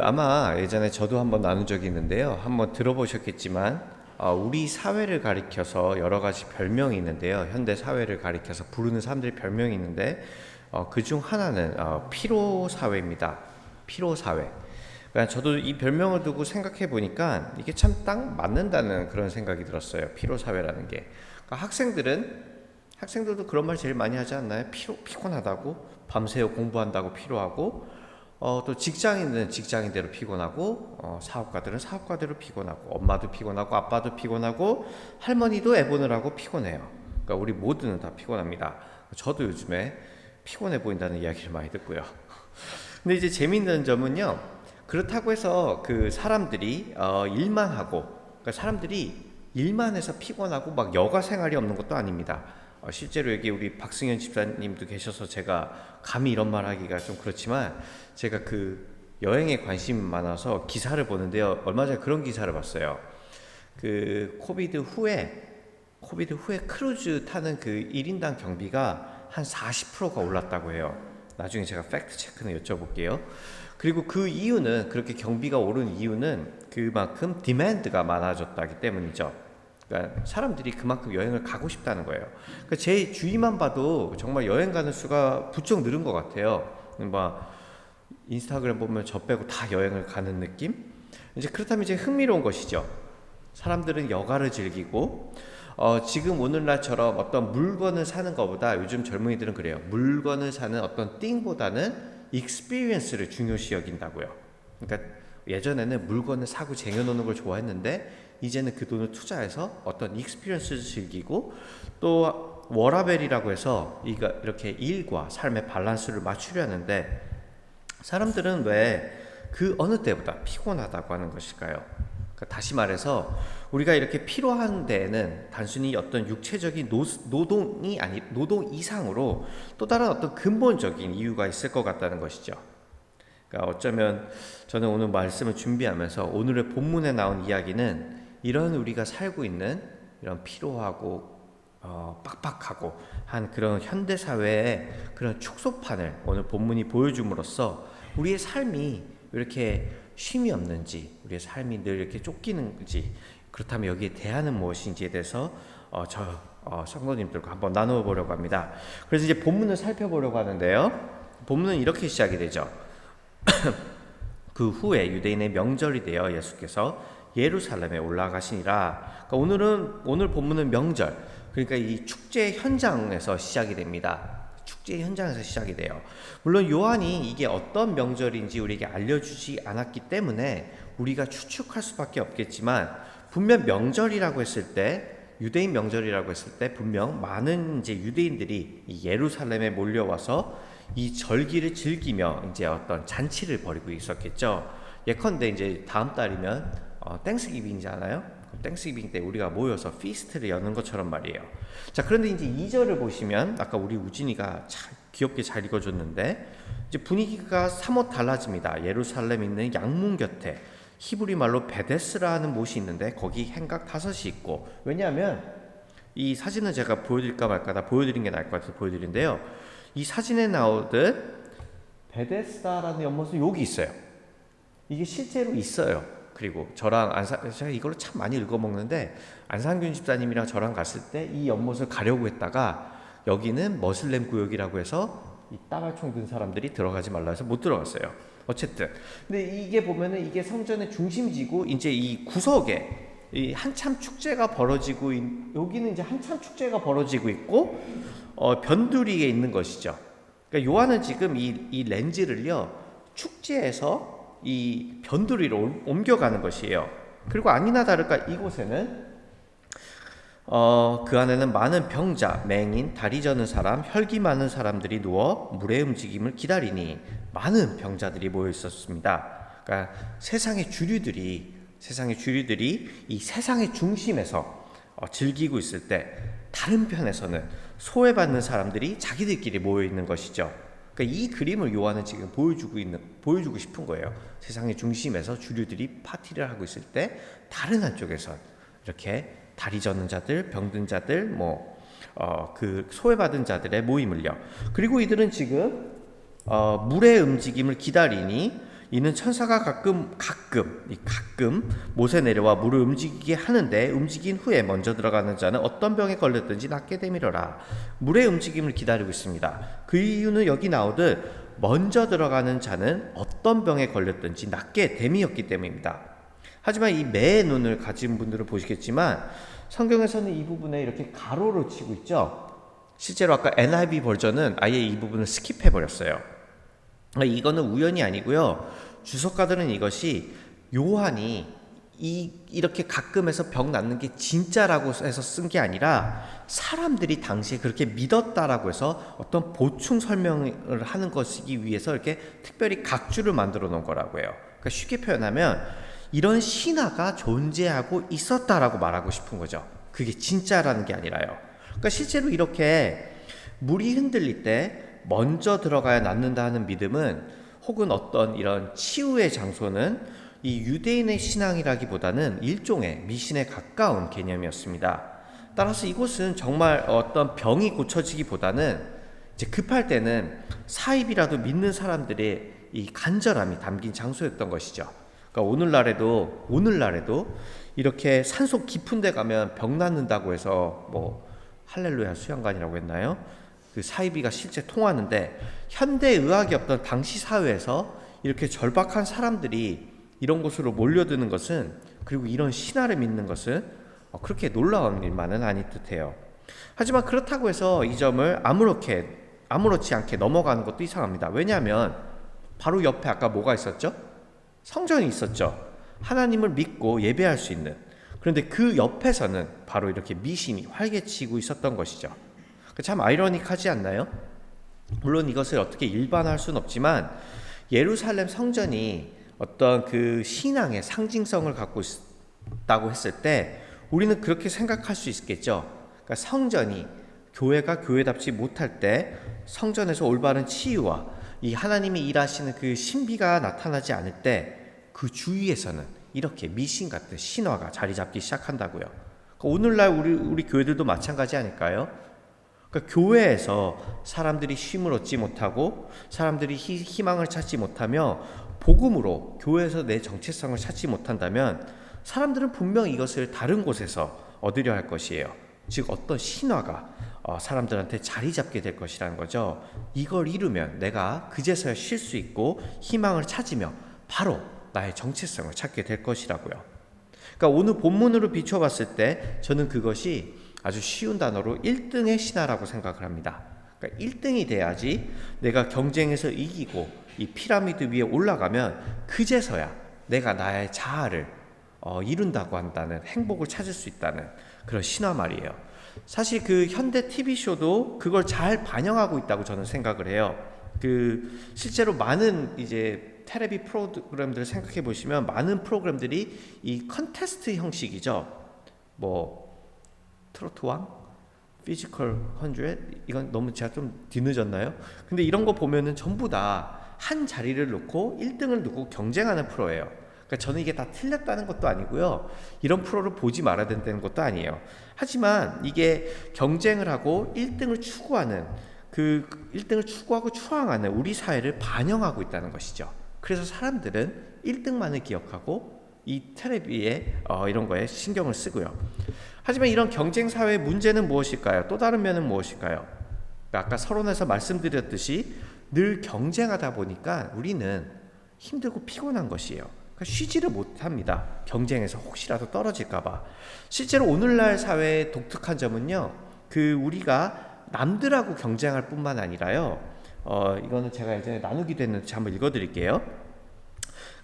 아마 예전에 저도 한번 나눈 적이 있는데요. 한번 들어보셨겠지만 우리 사회를 가리켜서 여러 가지 별명이 있는데요. 현대 사회를 가리켜서 부르는 사람들의 별명이 있는데 그중 하나는 피로 사회입니다. 피로 사회. 그러니까 저도 이 별명을 두고 생각해 보니까 이게 참 딱 맞는다는 그런 생각이 들었어요. 피로 사회라는 게. 그러니까 학생들도 그런 말 제일 많이 하지 않나요? 피곤하다고, 밤새워 공부한다고 피로하고, 또 직장인은 직장인대로 피곤하고, 사업가들은 사업가대로 피곤하고, 엄마도 피곤하고, 아빠도 피곤하고, 할머니도 애 보느라고 피곤해요. 그러니까 우리 모두는 다 피곤합니다. 저도 요즘에 피곤해 보인다는 이야기를 많이 듣고요. 근데 이제 재미있는 점은요, 그렇다고 해서 그 사람들이 일만 하고, 그러니까 사람들이 일만 해서 피곤하고 막 여가 생활이 없는 것도 아닙니다. 실제로 여기 우리 박승현 집사님도 계셔서 제가 감히 이런 말 하기가 좀 그렇지만, 제가 그 여행에 관심이 많아서 기사를 보는데요. 얼마 전에 그런 기사를 봤어요. 그 코비드 후에 크루즈 타는 그 1인당 경비가 한 40%가 올랐다고 해요. 나중에 제가 팩트 체크는 여쭤볼게요. 그리고 그 이유는, 그렇게 경비가 오른 이유는 그만큼 디맨드가 많아졌다기 때문이죠. 그러니까 사람들이 그만큼 여행을 가고 싶다는 거예요. 그러니까 제 주위만 봐도 정말 여행 가는 수가 부쩍 늘은 것 같아요. 막 인스타그램 보면 저 빼고 다 여행을 가는 느낌? 이제 그렇다면 이제 흥미로운 것이죠. 사람들은 여가를 즐기고, 지금 오늘날처럼 어떤 물건을 사는 것보다, 요즘 젊은이들은 그래요. 물건을 사는 어떤 띵보다는 익스피리언스를 중요시 여긴다고요. 그러니까 예전에는 물건을 사고 쟁여놓는 걸 좋아했는데, 이제는 그 돈을 투자해서 어떤 익스피리언스를 즐기고, 또 워라벨이라고 해서 이렇게 일과 삶의 밸런스를 맞추려 하는데, 사람들은 왜 그 어느 때보다 피곤하다고 하는 것일까요? 그러니까 다시 말해서 우리가 이렇게 피로한 데에는 단순히 어떤 육체적인 노동 이상으로 또 다른 어떤 근본적인 이유가 있을 것 같다는 것이죠. 그러니까 어쩌면 저는 오늘 말씀을 준비하면서 오늘의 본문에 나온 이야기는 이런 우리가 살고 있는 이런 피로하고 빡빡하고 한 그런 현대 사회의 그런 축소판을 오늘 본문이 보여줌으로써 우리의 삶이 왜 이렇게 쉼이 없는지, 우리의 삶이 늘 이렇게 쫓기는지, 그렇다면 여기에 대안은 무엇인지에 대해서 성도님들과 한번 나누어 보려고 합니다. 그래서 이제 본문을 살펴보려고 하는데요. 본문은 이렇게 시작이 되죠. 그 후에 유대인의 명절이 되어 예수께서 예루살렘에 올라가시니라. 그러니까 오늘 본문은 명절, 그러니까 이 축제 현장에서 시작이 됩니다. 축제 현장에서 시작이 돼요. 물론 요한이 이게 어떤 명절인지 우리에게 알려주지 않았기 때문에 우리가 추측할 수밖에 없겠지만, 분명 명절이라고 했을 때, 유대인 명절이라고 했을 때 분명 많은 이제 유대인들이 이 예루살렘에 몰려와서 이 절기를 즐기며 이제 어떤 잔치를 벌이고 있었겠죠. 예컨대 이제 다음 달이면 땡스기빙이잖아요. 땡스기빙 때 우리가 모여서 피스트를 여는 것처럼 말이에요. 자, 그런데 이제 2절을 보시면 아까 우리 우진이가 참 귀엽게 잘 읽어줬는데, 이제 분위기가 사뭇 달라집니다. 예루살렘에 있는 양문 곁에 히브리 말로 베데스라는 못이 있는데 거기 행각 5이 있고, 왜냐하면 이 사진은 제가 보여드릴까 말까, 다 보여드린 게 나을 것 같아서 보여드리는데요. 이 사진에 나오듯 베데스다라는 연못은 여기 있어요. 이게 실제로 있어요. 그리고 저랑 제가 이걸로 참 많이 읽어먹는데, 안상균 집사님이랑 저랑 갔을 때 이 연못을 가려고 했다가 여기는 머슬렘 구역이라고 해서 이 따발총 든 사람들이 들어가지 말라 해서 못 들어갔어요. 어쨌든 근데 이게 보면은 이게 성전의 중심지고, 이제 이 구석에 이 한참 축제가 벌어지고, 여기는 이제 한참 축제가 벌어지고 있고 변두리에 있는 것이죠. 그러니까 요한은 지금 이 렌즈를요, 축제에서 이 변두리로 옮겨가는 것이에요. 그리고 아니나 다를까 이곳에는 그 안에는 많은 병자, 맹인, 다리 저는 사람, 혈기 많은 사람들이 누워 물의 움직임을 기다리니 많은 병자들이 모여 있었습니다. 그러니까 세상의 주류들이 이 세상의 중심에서 즐기고 있을 때, 다른 편에서는 소외받는 사람들이 자기들끼리 모여 있는 것이죠. 그러니까 이 그림을 요한은 지금 보여주고 싶은 거예요. 세상의 중심에서 주류들이 파티를 하고 있을 때, 다른 한쪽에선 이렇게 다리 저는 자들, 병든 자들, 그 소외받은 자들의 모임을요. 그리고 이들은 지금 물의 움직임을 기다리니, 이는 천사가 가끔 못에 내려와 물을 움직이게 하는데 움직인 후에 먼저 들어가는 자는 어떤 병에 걸렸든지 낫게 되밀어라. 물의 움직임을 기다리고 있습니다. 그 이유는 여기 나오듯 먼저 들어가는 자는 어떤 병에 걸렸든지 낫게 됨이었기 때문입니다. 하지만 이 매의 눈을 가진 분들은 보시겠지만 성경에서는 이 부분에 이렇게 가로로 치고 있죠. 실제로 아까 NIV 버전은 아예 이 부분을 스킵해 버렸어요. 이거는 우연이 아니고요. 주석가들은 이것이 요한이 이렇게 가끔해서 병 낫는 게 진짜라고 해서 쓴 게 아니라 사람들이 당시에 그렇게 믿었다라고 해서 어떤 보충 설명을 하는 것이기 위해서 이렇게 특별히 각주를 만들어 놓은 거라고 해요. 그러니까 쉽게 표현하면 이런 신화가 존재하고 있었다라고 말하고 싶은 거죠. 그게 진짜라는 게 아니라요. 그러니까 실제로 이렇게 물이 흔들릴 때 먼저 들어가야 낫는다는 믿음은 혹은 어떤 이런 치유의 장소는 이 유대인의 신앙이라기보다는 일종의 미신에 가까운 개념이었습니다. 따라서 이곳은 정말 어떤 병이 고쳐지기보다는 이제 급할 때는 사입이라도 믿는 사람들의 이 간절함이 담긴 장소였던 것이죠. 그러니까 오늘날에도 이렇게 산속 깊은 데 가면 병 낫는다고 해서 뭐 할렐루야 수양관이라고 했나요? 그 사이비가 실제 통하는데 현대 의학이 없던 당시 사회에서 이렇게 절박한 사람들이 이런 곳으로 몰려드는 것은, 그리고 이런 신화를 믿는 것은 그렇게 놀라운 일만은 아닐 듯해요. 하지만 그렇다고 해서 이 점을 아무렇지 않게 넘어가는 것도 이상합니다. 왜냐하면 바로 옆에 아까 뭐가 있었죠? 성전이 있었죠. 하나님을 믿고 예배할 수 있는. 그런데 그 옆에서는 바로 이렇게 미신이 활개치고 있었던 것이죠. 참 아이러니하지 않나요? 물론 이것을 어떻게 일반화할 수는 없지만 예루살렘 성전이 어떤 그 신앙의 상징성을 갖고 있다고 했을 때 우리는 그렇게 생각할 수 있겠죠. 그러니까 성전이 교회가 교회답지 못할 때 성전에서 올바른 치유와 이 하나님이 일하시는 그 신비가 나타나지 않을 때 그 주위에서는 이렇게 미신 같은 신화가 자리 잡기 시작한다고요. 오늘날 우리 교회들도 마찬가지 아닐까요? 그러니까 교회에서 사람들이 쉼을 얻지 못하고 사람들이 희망을 찾지 못하며 복음으로 교회에서 내 정체성을 찾지 못한다면 사람들은 분명 이것을 다른 곳에서 얻으려 할 것이에요. 즉 어떤 신화가 사람들한테 자리 잡게 될 것이라는 거죠. 이걸 이루면 내가 그제서야 쉴 수 있고 희망을 찾으며 바로 나의 정체성을 찾게 될 것이라고요. 그러니까 오늘 본문으로 비춰봤을 때 저는 그것이 아주 쉬운 단어로 1등의 신화라고 생각을 합니다. 그러니까 1등이 돼야지 내가 경쟁에서 이기고 이 피라미드 위에 올라가면 그제서야 내가 나의 자아를 이룬다고 한다는, 행복을 찾을 수 있다는 그런 신화 말이에요. 사실 그 현대 TV쇼도 그걸 잘 반영하고 있다고 저는 생각을 해요. 실제로 많은 이제 텔레비 프로그램들을 생각해 보시면 많은 프로그램들이 이 컨테스트 형식이죠. 뭐 트로트왕, 피지컬 100, 이건 너무 제가 좀 뒤늦었나요? 근데 이런 거 보면은 전부 다 한 자리를 놓고 1등을 놓고 경쟁하는 프로예요. 그러니까 저는 이게 다 틀렸다는 것도 아니고요. 이런 프로를 보지 말아야 된다는 것도 아니에요. 하지만 이게 경쟁을 하고 1등을 추구하는, 그 1등을 추구하고 추앙하는 우리 사회를 반영하고 있다는 것이죠. 그래서 사람들은 1등만을 기억하고 이 텔레비에 이런 거에 신경을 쓰고요. 하지만 이런 경쟁 사회의 문제는 무엇일까요? 또 다른 면은 무엇일까요? 그러니까 아까 서론에서 말씀드렸듯이 늘 경쟁하다 보니까 우리는 힘들고 피곤한 것이에요. 그러니까 쉬지를 못합니다. 경쟁에서 혹시라도 떨어질까봐. 실제로 오늘날 사회의 독특한 점은요, 우리가 남들하고 경쟁할 뿐만 아니라요, 이거는 제가 예전에 나누기도 했는데 한번 읽어드릴게요.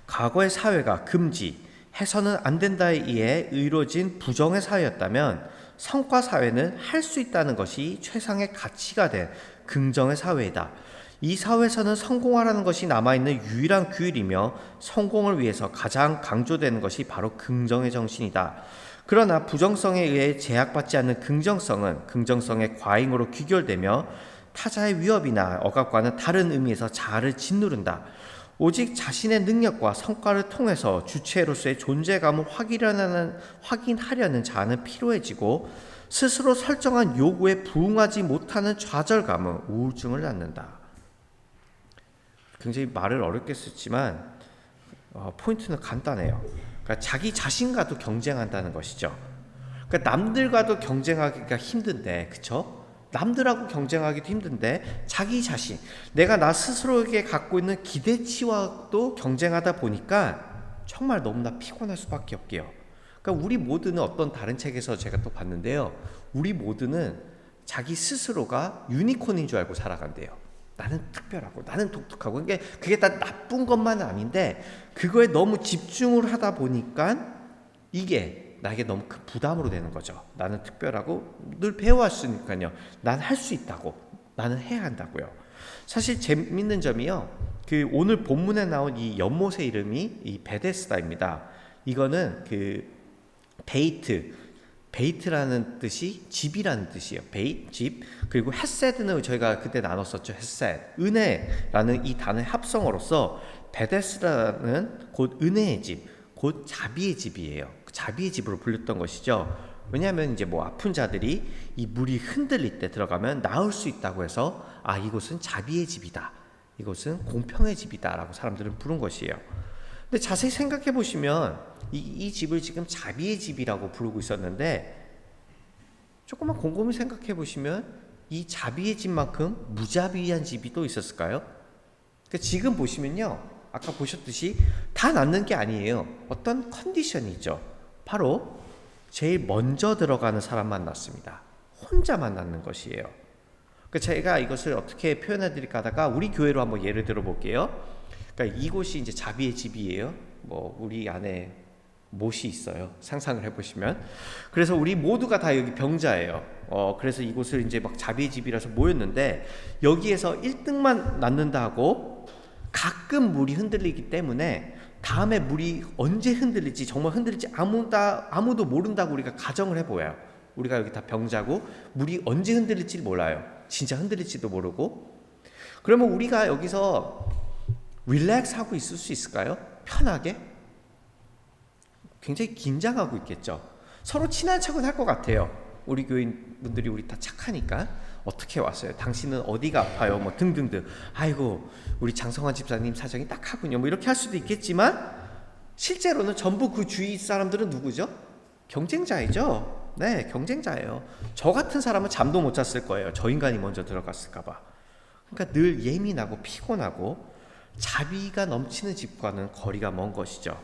과거의 사회가 금지, 해서는 안 된다에 의해 이루어진 부정의 사회였다면 성과 사회는 할 수 있다는 것이 최상의 가치가 된 긍정의 사회이다. 이 사회에서는 성공하라는 것이 남아있는 유일한 규율이며 성공을 위해서 가장 강조되는 것이 바로 긍정의 정신이다. 그러나 부정성에 의해 제약받지 않는 긍정성은 긍정성의 과잉으로 귀결되며 타자의 위협이나 억압과는 다른 의미에서 자아를 짓누른다. 오직 자신의 능력과 성과를 통해서 주체로서의 존재감을 확인하려는 자아는 피로해지고 스스로 설정한 요구에 부응하지 못하는 좌절감은 우울증을 낳는다. 굉장히 말을 어렵게 썼지만 포인트는 간단해요. 그러니까 자기 자신과도 경쟁한다는 것이죠. 그러니까 남들과도 경쟁하기가 힘든데, 그쵸? 남들하고 경쟁하기도 힘든데 자기 자신, 내가 나 스스로에게 갖고 있는 기대치와도 경쟁하다 보니까 정말 너무나 피곤할 수밖에 없게요. 그러니까 우리 모두는, 어떤 다른 책에서 제가 또 봤는데요, 우리 모두는 자기 스스로가 유니콘인 줄 알고 살아간대요. 나는 특별하고 나는 독특하고. 그게 다 나쁜 것만은 아닌데 그거에 너무 집중을 하다 보니까 이게 나에게 너무 큰 부담으로 되는 거죠. 나는 특별하고 늘 배워왔으니까요, 난 할 수 있다고, 나는 해야 한다고요. 사실 재밌는 점이요, 그 오늘 본문에 나온 이 연못의 이름이 이 베데스다입니다. 이거는 그 베이트라는 뜻이 집이라는 뜻이에요. 집. 그리고 헤세드는 저희가 그때 나눴었죠. 헤세드, 은혜라는 이 단어의 합성어로서 베데스다는 곧 은혜의 집, 곧 자비의 집이에요. 자비의 집으로 불렸던 것이죠. 왜냐하면 이제 뭐 아픈 자들이 이 물이 흔들릴 때 들어가면 나을 수 있다고 해서, 이곳은 자비의 집이다, 이곳은 공평의 집이다라고 사람들은 부른 것이에요. 근데 자세히 생각해 보시면 이 집을 지금 자비의 집이라고 부르고 있었는데, 조금만 곰곰이 생각해 보시면 이 자비의 집만큼 무자비한 집이 또 있었을까요? 그러니까 지금 보시면요, 아까 보셨듯이 다 낫는 게 아니에요. 어떤 컨디션이 있죠. 바로 제일 먼저 들어가는 사람만 낫습니다. 혼자만 낫는 것이에요. 그러니까 제가 이것을 어떻게 표현해 드릴까 하다가 우리 교회로 한번 예를 들어 볼게요. 그러니까 이곳이 이제 자비의 집이에요. 뭐 우리 안에 못이 있어요. 상상을 해보시면. 그래서 우리 모두가 다 여기 병자예요. 그래서 이곳을 이제 막 자비의 집이라서 모였는데, 여기에서 1등만 낳는다 하고 가끔 물이 흔들리기 때문에 다음에 물이 언제 흔들릴지, 정말 흔들릴지 아무도 모른다고 우리가 가정을 해보아요. 우리가 여기 다 병자고 물이 언제 흔들릴지 몰라요. 진짜 흔들릴지도 모르고. 그러면 우리가 여기서 릴렉스 하고 있을 수 있을까요? 편하게? 굉장히 긴장하고 있겠죠. 서로 친한 척은 할 것 같아요. 우리 교인분들이 우리 다 착하니까. 어떻게 왔어요? 당신은 어디가 아파요? 뭐 등등등. 아이고, 우리 장성환 집사님 사정이 딱하군요. 뭐 이렇게 할 수도 있겠지만, 실제로는 전부 그 주위 사람들은 누구죠? 경쟁자이죠. 네, 경쟁자예요. 저 같은 사람은 잠도 못 잤을 거예요. 저 인간이 먼저 들어갔을까봐. 그러니까 늘 예민하고 피곤하고 자비가 넘치는 집과는 거리가 먼 것이죠.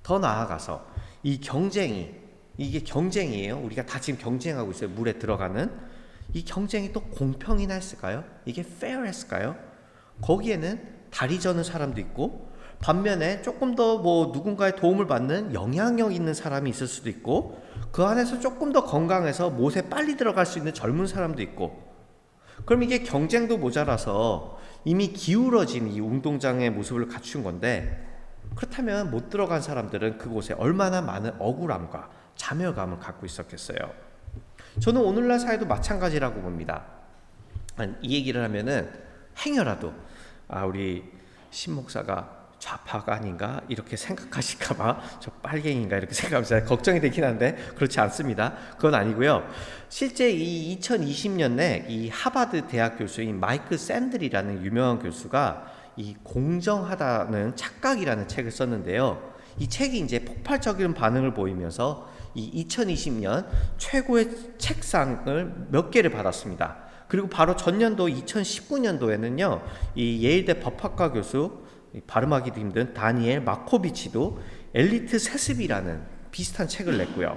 더 나아가서 이 경쟁이, 이게 경쟁이에요. 우리가 다 지금 경쟁하고 있어요. 물에 들어가는 이 경쟁이 또 공평이나 했을까요? 이게 fair 했을까요? 거기에는 다리 저는 사람도 있고, 반면에 조금 더 뭐 누군가의 도움을 받는 영향력 있는 사람이 있을 수도 있고, 그 안에서 조금 더 건강해서 못에 빨리 들어갈 수 있는 젊은 사람도 있고. 그럼 이게 경쟁도 모자라서 이미 기울어진 이 운동장의 모습을 갖춘 건데, 그렇다면 못 들어간 사람들은 그곳에 얼마나 많은 억울함과 자멸감을 갖고 있었겠어요. 저는 오늘날 사회도 마찬가지라고 봅니다. 이 얘기를 하면은 행여라도 우리 신목사가 좌파가 아닌가 이렇게 생각하실까봐, 저 빨갱인가 이렇게 생각하면서 걱정이 되긴 한데 그렇지 않습니다. 그건 아니고요. 실제 이 2020년에 이 하버드 대학 교수인 마이클 샌들이라는 유명한 교수가 이 공정하다는 착각이라는 책을 썼는데요. 이 책이 이제 폭발적인 반응을 보이면서 이 2020년 최고의 책상을 몇 개를 받았습니다. 그리고 바로 전년도 2019년도에는요, 이 예일대 법학과 교수, 발음하기도 힘든 다니엘 마코비치도 엘리트 세습이라는 비슷한 책을 냈고요.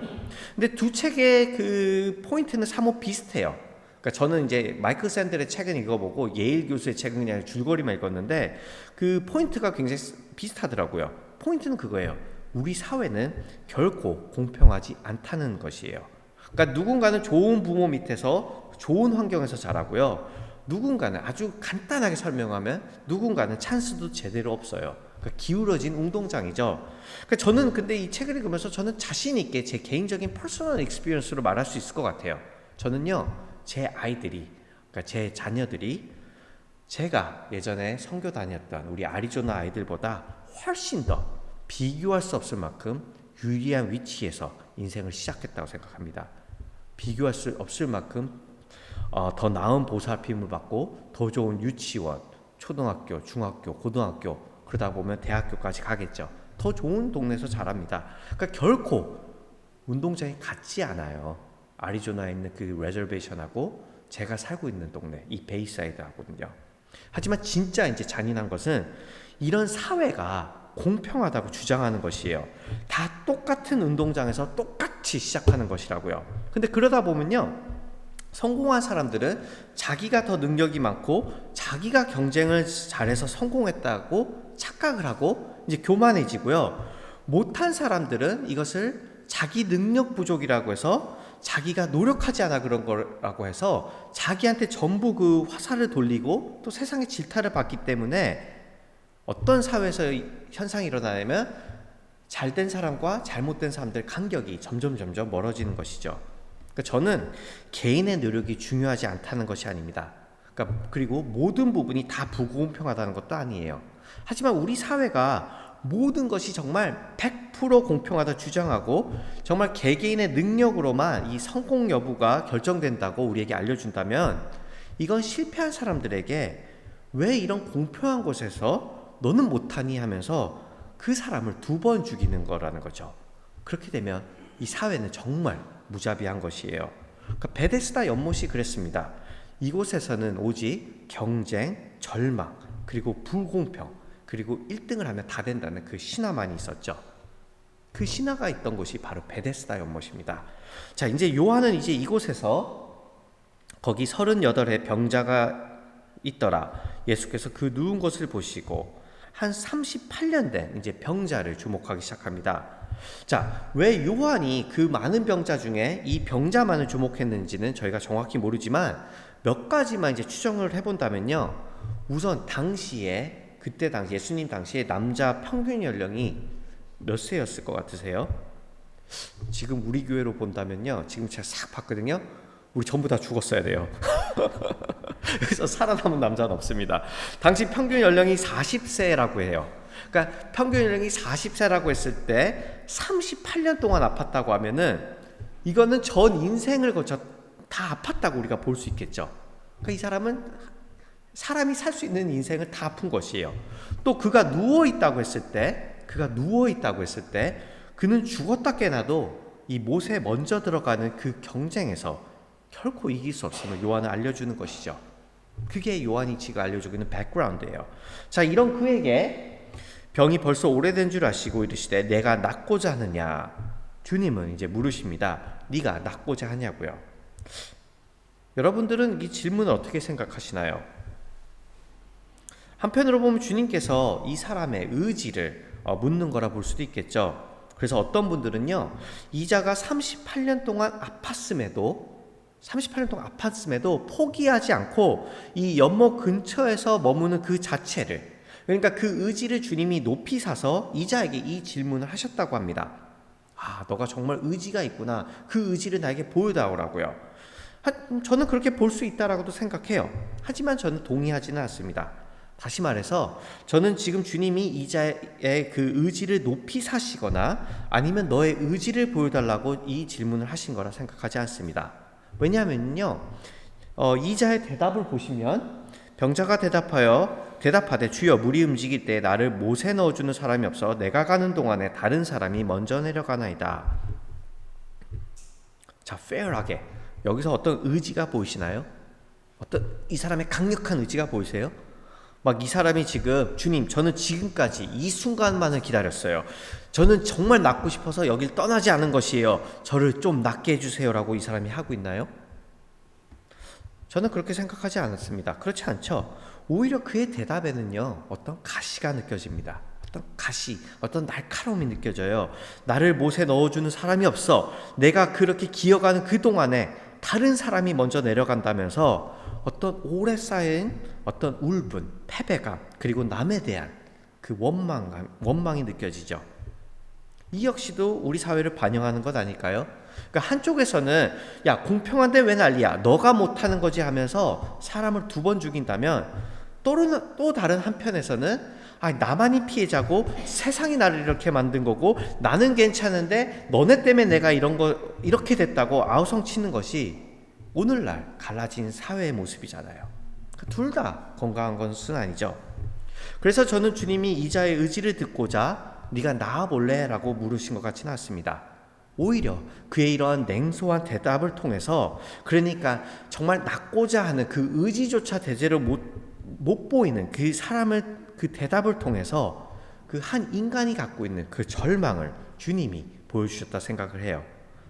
근데 두 책의 그 포인트는 사뭇 비슷해요. 그러니까 저는 이제 마이클 샌들의 책은 읽어보고 예일 교수의 책은 그냥 줄거리만 읽었는데 그 포인트가 굉장히 비슷하더라고요. 포인트는 그거예요. 우리 사회는 결코 공평하지 않다는 것이에요. 그러니까 누군가는 좋은 부모 밑에서 좋은 환경에서 자라고요. 누군가는, 아주 간단하게 설명하면 누군가는 찬스도 제대로 없어요. 그러니까 기울어진 운동장이죠. 그러니까 저는 근데 이 책을 읽으면서 저는 자신 있게 제 개인적인 퍼스널 익스피리언스로 말할 수 있을 것 같아요. 저는요, 제 아이들이, 그러니까 제 자녀들이 제가 예전에 선교 다녔던 우리 아리조나 아이들보다 훨씬 더 비교할 수 없을 만큼 유리한 위치에서 인생을 시작했다고 생각합니다. 비교할 수 없을 만큼 더 나은 보살핌을 받고 더 좋은 유치원, 초등학교, 중학교, 고등학교 그러다 보면 대학교까지 가겠죠. 더 좋은 동네에서 자랍니다. 그러니까 결코 운동장이 같지 않아요. 애리조나에 있는 그 레저베이션하고 제가 살고 있는 동네, 이 베이사이드하거든요. 하지만 진짜 이제 잔인한 것은 이런 사회가 공평하다고 주장하는 것이에요. 다 똑같은 운동장에서 똑같이 시작하는 것이라고요. 근데 그러다 보면요, 성공한 사람들은 자기가 더 능력이 많고 자기가 경쟁을 잘해서 성공했다고 착각을 하고 이제 교만해지고요. 못한 사람들은 이것을 자기 능력 부족이라고 해서 자기가 노력하지 않아 그런 거라고 해서 자기한테 전부 그 화살을 돌리고 또 세상의 질타를 받기 때문에 어떤 사회에서 현상이 일어나냐면 잘된 사람과 잘못된 사람들 간격이 점점 멀어지는 것이죠. 그러니까 저는 개인의 노력이 중요하지 않다는 것이 아닙니다. 그러니까 그리고 모든 부분이 다 불공평하다는 것도 아니에요. 하지만 우리 사회가 모든 것이 정말 100% 공평하다 주장하고 정말 개개인의 능력으로만 이 성공 여부가 결정된다고 우리에게 알려준다면 이건 실패한 사람들에게 왜 이런 공평한 곳에서 너는 못하니 하면서 그 사람을 2번 죽이는 거라는 거죠. 그렇게 되면 이 사회는 정말 무자비한 것이에요. 그러니까 베데스다 연못이 그랬습니다. 이곳에서는 오직 경쟁, 절망, 그리고 불공평, 그리고 1등을 하면 다 된다는 그 신화만이 있었죠. 그 신화가 있던 곳이 바로 베데스다 연못입니다. 자, 이제 요한은 이제 이곳에서 거기 38의 병자가 있더라. 예수께서 그 누운 것을 보시고 한 38년 된 이제 병자를 주목하기 시작합니다. 자, 왜 요한이 그 많은 병자 중에 이 병자만을 주목했는지는 저희가 정확히 모르지만 몇 가지만 이제 추정을 해본다면요. 우선 그때 당시 예수님 당시에 남자 평균 연령이 몇 세였을 것 같으세요? 지금 우리 교회로 본다면요. 지금 제가 싹 봤거든요. 우리 전부 다 죽었어야 돼요. 그래서 살아남은 남자는 없습니다. 당시 평균 연령이 40세라고 해요. 그러니까 평균 연령이 40세라고 했을 때 38년 동안 아팠다고 하면은 이거는 전 인생을 거쳐 다 아팠다고 우리가 볼 수 있겠죠. 그러니까 이 사람은 사람이 살 수 있는 인생을 다 아픈 것이에요. 또 그가 누워있다고 했을 때 그는 죽었다 깨나도 이 못에 먼저 들어가는 그 경쟁에서 결코 이길 수 없음을 요한은 알려주는 것이죠. 그게 요한이 지금 알려주고 있는 백그라운드예요. 자, 이런 그에게 병이 벌써 오래된 줄 아시고 이르시되 내가 낫고자 하느냐. 주님은 이제 물으십니다. 네가 낫고자 하냐고요. 여러분들은 이 질문을 어떻게 생각하시나요? 한편으로 보면 주님께서 이 사람의 의지를 묻는 거라 볼 수도 있겠죠. 그래서 어떤 분들은요, 이자가 38년 동안 아팠음에도 포기하지 않고 이 연못 근처에서 머무는 그 자체를, 그러니까 그 의지를 주님이 높이 사서 이자에게 이 질문을 하셨다고 합니다. 아, 너가 정말 의지가 있구나. 그 의지를 나에게 보여다오라고요. 저는 그렇게 볼 수 있다라고도 생각해요. 하지만 저는 동의하지는 않습니다. 다시 말해서 저는 지금 주님이 이자의 그 의지를 높이 사시거나 아니면 너의 의지를 보여달라고 이 질문을 하신 거라 생각하지 않습니다. 왜냐하면요, 이자의 대답을 보시면 병자가 대답하되 주여 물이 움직일 때 나를 못에 넣어주는 사람이 없어 내가 가는 동안에 다른 사람이 먼저 내려가나이다. 자, 페어하게 여기서 어떤 의지가 보이시나요? 어떤 이 사람의 강력한 의지가 보이세요? 막 이 사람이 지금 주님, 저는 지금까지 이 순간만을 기다렸어요. 저는 정말 낫고 싶어서 여길 떠나지 않은 것이에요. 저를 좀 낫게 해주세요라고 이 사람이 하고 있나요? 저는 그렇게 생각하지 않았습니다. 그렇지 않죠. 오히려 그의 대답에는요, 어떤 가시가 느껴집니다. 어떤 날카로움이 느껴져요. 나를 못에 넣어주는 사람이 없어. 내가 그렇게 기어가는 그 동안에 다른 사람이 먼저 내려간다면서 어떤 오래 쌓인 어떤 울분, 패배감, 그리고 남에 대한 그 원망이 느껴지죠. 이 역시도 우리 사회를 반영하는 것 아닐까요? 그러니까 한쪽에서는 야, 공평한데 왜 난리야? 너가 못하는 거지 하면서 사람을 2번 죽인다면 또 다른 한편에서는 나만이 피해자고 세상이 나를 이렇게 만든 거고 나는 괜찮은데 너네 때문에 내가 이렇게 됐다고 아우성치는 것이 오늘날 갈라진 사회의 모습이잖아요. 둘 다 건강한 것은 아니죠. 그래서 저는 주님이 이자의 의지를 듣고자 네가 나아볼래? 라고 물으신 것 같지는 않습니다. 오히려 그의 이러한 냉소한 대답을 통해서, 그러니까 정말 낫고자 하는 그 의지조차 대제를 못 보이는 그 사람을, 그 대답을 통해서 그 한 인간이 갖고 있는 그 절망을 주님이 보여주셨다 생각을 해요.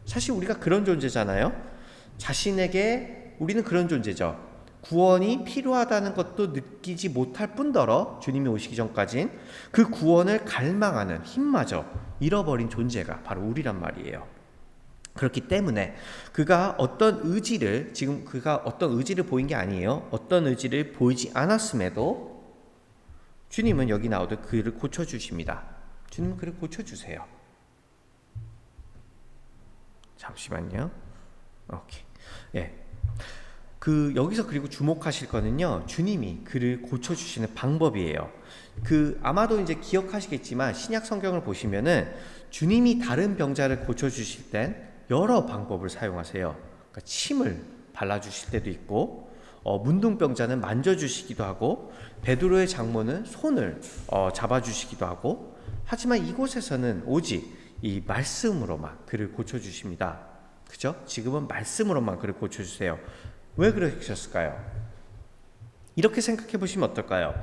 사실 우리가 그런 존재잖아요. 우리는 그런 존재죠. 구원이 필요하다는 것도 느끼지 못할 뿐더러 주님이 오시기 전까진 그 구원을 갈망하는 힘마저 잃어버린 존재가 바로 우리란 말이에요. 그렇기 때문에 그가 어떤 의지를 보인 게 아니에요. 어떤 의지를 보이지 않았음에도 주님은 여기 나오듯 그를 고쳐주십니다. 주님은 그를 고쳐주세요. 잠시만요. 오케이. 예. 여기서 그리고 주목하실 거는요, 주님이 그를 고쳐주시는 방법이에요. 아마도 이제 기억하시겠지만, 신약 성경을 보시면은 주님이 다른 병자를 고쳐주실 땐 여러 방법을 사용하세요. 그러니까 침을 발라주실 때도 있고, 문둥병자는 만져주시기도 하고, 베드로의 장모는 손을 잡아주시기도 하고, 하지만 이곳에서는 오직 이 말씀으로만 그를 고쳐주십니다. 그죠? 지금은 말씀으로만 그를 고쳐주세요. 왜 그러셨을까요? 이렇게 생각해 보시면 어떨까요?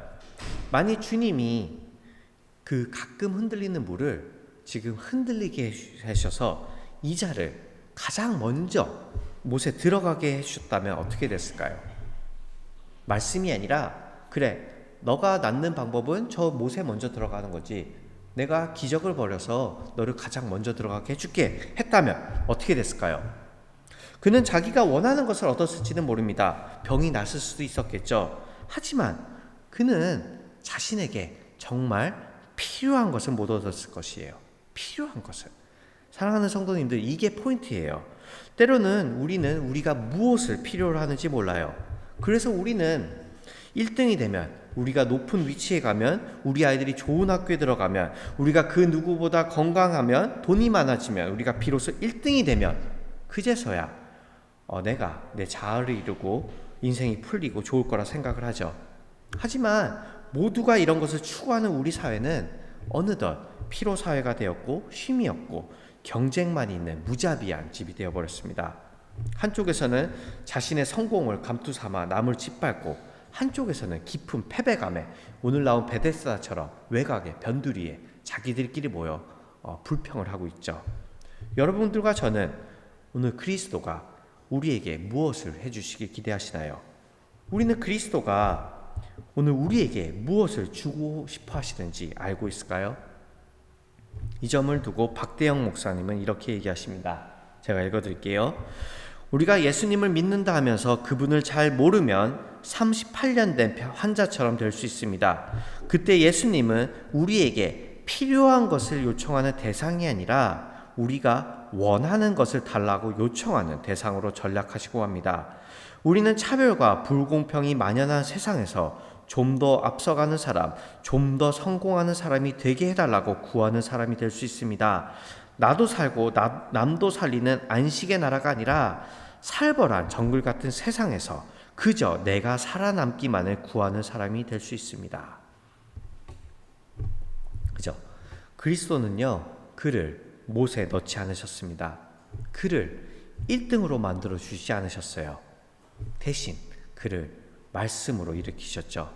만약 주님이 그 가끔 흔들리는 물을 지금 흔들리게 하셔서 이자를 가장 먼저 못에 들어가게 해주셨다면 어떻게 됐을까요? 말씀이 아니라, 그래, 너가 낫는 방법은 저 못에 먼저 들어가는 거지, 내가 기적을 벌여서 너를 가장 먼저 들어가게 해줄게 했다면 어떻게 됐을까요? 그는 자기가 원하는 것을 얻었을지는 모릅니다. 병이 났을 수도 있었겠죠. 하지만 그는 자신에게 정말 필요한 것을 못 얻었을 것이에요. 필요한 것을. 사랑하는 성도님들, 이게 포인트예요. 때로는 우리가 무엇을 필요로 하는지 몰라요. 그래서 우리는 1등이 되면, 우리가 높은 위치에 가면, 우리 아이들이 좋은 학교에 들어가면, 우리가 그 누구보다 건강하면, 돈이 많아지면, 우리가 비로소 1등이 되면 그제서야 내가 내 자아를 이루고 인생이 풀리고 좋을 거라 생각을 하죠. 하지만 모두가 이런 것을 추구하는 우리 사회는 어느덧 피로사회가 되었고 쉼이 없고 경쟁만 있는 무자비한 집이 되어버렸습니다. 한쪽에서는 자신의 성공을 감투삼아 남을 짓밟고, 한쪽에서는 깊은 패배감에 오늘 나온 베데스다처럼 외곽의 변두리에 자기들끼리 모여 불평을 하고 있죠. 여러분들과 저는 오늘 그리스도가 우리에게 무엇을 해주시길 기대하시나요? 우리는 그리스도가 오늘 우리에게 무엇을 주고 싶어 하시는지 알고 있을까요? 이 점을 두고 박대영 목사님은 이렇게 얘기하십니다. 제가 읽어드릴게요. 우리가 예수님을 믿는다 하면서 그분을 잘 모르면 38년 된 환자처럼 될 수 있습니다. 그때 예수님은 우리에게 필요한 것을 요청하는 대상이 아니라 우리가 원하는 것을 달라고 요청하는 대상으로 전락하시고 합니다. 우리는 차별과 불공평이 만연한 세상에서 좀 더 앞서가는 사람, 좀 더 성공하는 사람이 되게 해달라고 구하는 사람이 될 수 있습니다. 나도 살고 남도 살리는 안식의 나라가 아니라 살벌한 정글 같은 세상에서 그저 내가 살아남기만을 구하는 사람이 될 수 있습니다. 그죠? 그리스도는요, 그를 못에 넣지 않으셨습니다. 그를 1등으로 만들어 주시지 않으셨어요. 대신 그를 말씀으로 일으키셨죠.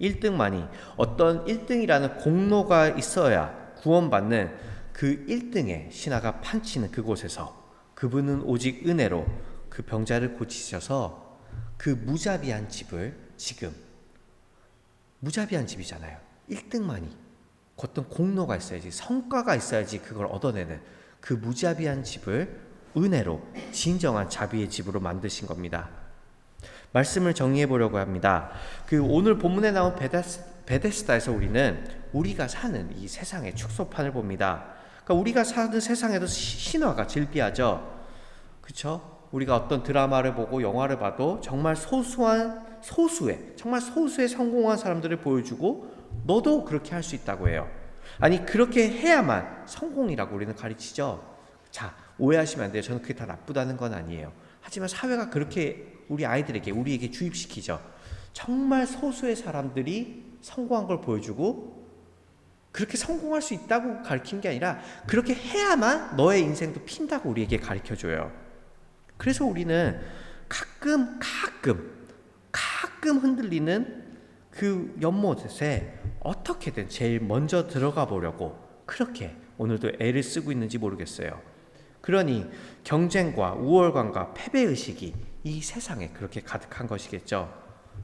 1등만이, 어떤 1등이라는 공로가 있어야 구원받는 그 1등의 신하가 판치는 그곳에서 그분은 오직 은혜로 그 병자를 고치셔서 그 무자비한 집을, 지금 무자비한 집이잖아요. 1등만이, 어떤 공로가 있어야지, 성과가 있어야지 그걸 얻어내는 그 무자비한 집을 은혜로 진정한 자비의 집으로 만드신 겁니다. 말씀을 정리해 보려고 합니다. 오늘 본문에 나온 베데스다에서 우리는 우리가 사는 이 세상의 축소판을 봅니다. 그러니까 우리가 사는 세상에도 신화가 질비하죠. 그렇죠? 우리가 어떤 드라마를 보고 영화를 봐도 정말 정말 소수의 성공한 사람들을 보여주고 너도 그렇게 할 수 있다고 해요. 아니, 그렇게 해야만 성공이라고 우리는 가르치죠. 자, 오해하시면 안 돼요. 저는 그게 다 나쁘다는 건 아니에요. 하지만 사회가 그렇게 우리에게 주입시키죠. 정말 소수의 사람들이 성공한 걸 보여주고 그렇게 성공할 수 있다고 가르친 게 아니라 그렇게 해야만 너의 인생도 핀다고 우리에게 가르쳐줘요. 그래서 우리는 가끔 흔들리는 그 연못에 어떻게든 제일 먼저 들어가 보려고 그렇게 오늘도 애를 쓰고 있는지 모르겠어요. 그러니 경쟁과 우월감과 패배의식이 이 세상에 그렇게 가득한 것이겠죠.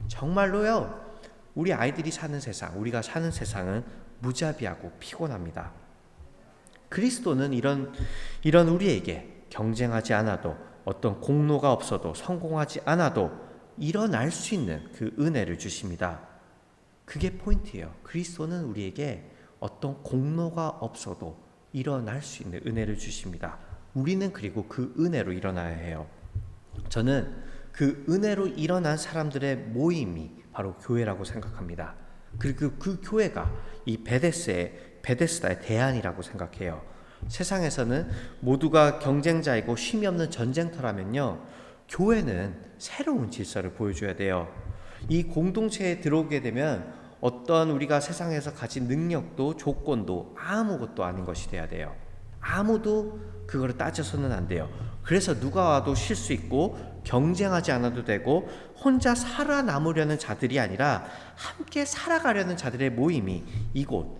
정말로요, 우리 아이들이 사는 세상, 우리가 사는 세상은 무자비하고 피곤합니다. 그리스도는 이런 우리에게 경쟁하지 않아도, 어떤 공로가 없어도, 성공하지 않아도 일어날 수 있는 그 은혜를 주십니다. 그게 포인트예요. 그리스도는 우리에게 어떤 공로가 없어도 일어날 수 있는 은혜를 주십니다. 우리는 그리고 그 은혜로 일어나야 해요. 저는 그 은혜로 일어난 사람들의 모임이 바로 교회라고 생각합니다. 그리고 그 교회가 이 베데스다의 대안이라고 생각해요. 세상에서는 모두가 경쟁자이고 쉼이 없는 전쟁터라면요, 교회는 새로운 질서를 보여줘야 돼요. 이 공동체에 들어오게 되면 어떤 우리가 세상에서 가진 능력도 조건도 아무것도 아닌 것이 돼야 돼요. 아무도 그거를 따져서는 안 돼요. 그래서 누가 와도 쉴 수 있고 경쟁하지 않아도 되고 혼자 살아남으려는 자들이 아니라 함께 살아가려는 자들의 모임이 이곳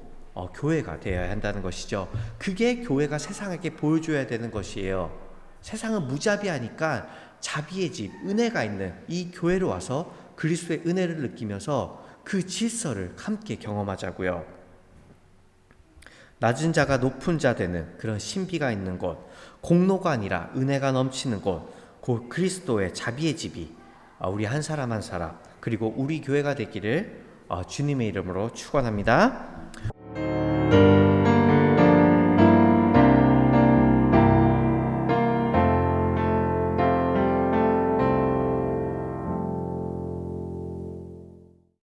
교회가 되어야 한다는 것이죠. 그게 교회가 세상에게 보여줘야 되는 것이에요. 세상은 무자비하니까 자비의 집, 은혜가 있는 이 교회로 와서 그리스도의 은혜를 느끼면서 그 질서를 함께 경험하자고요. 낮은 자가 높은 자 되는 그런 신비가 있는 곳, 공로가 아니라 은혜가 넘치는 곳, 그 그리스도의 자비의 집이 우리 한 사람 한 사람 그리고 우리 교회가 되기를 주님의 이름으로 축원합니다.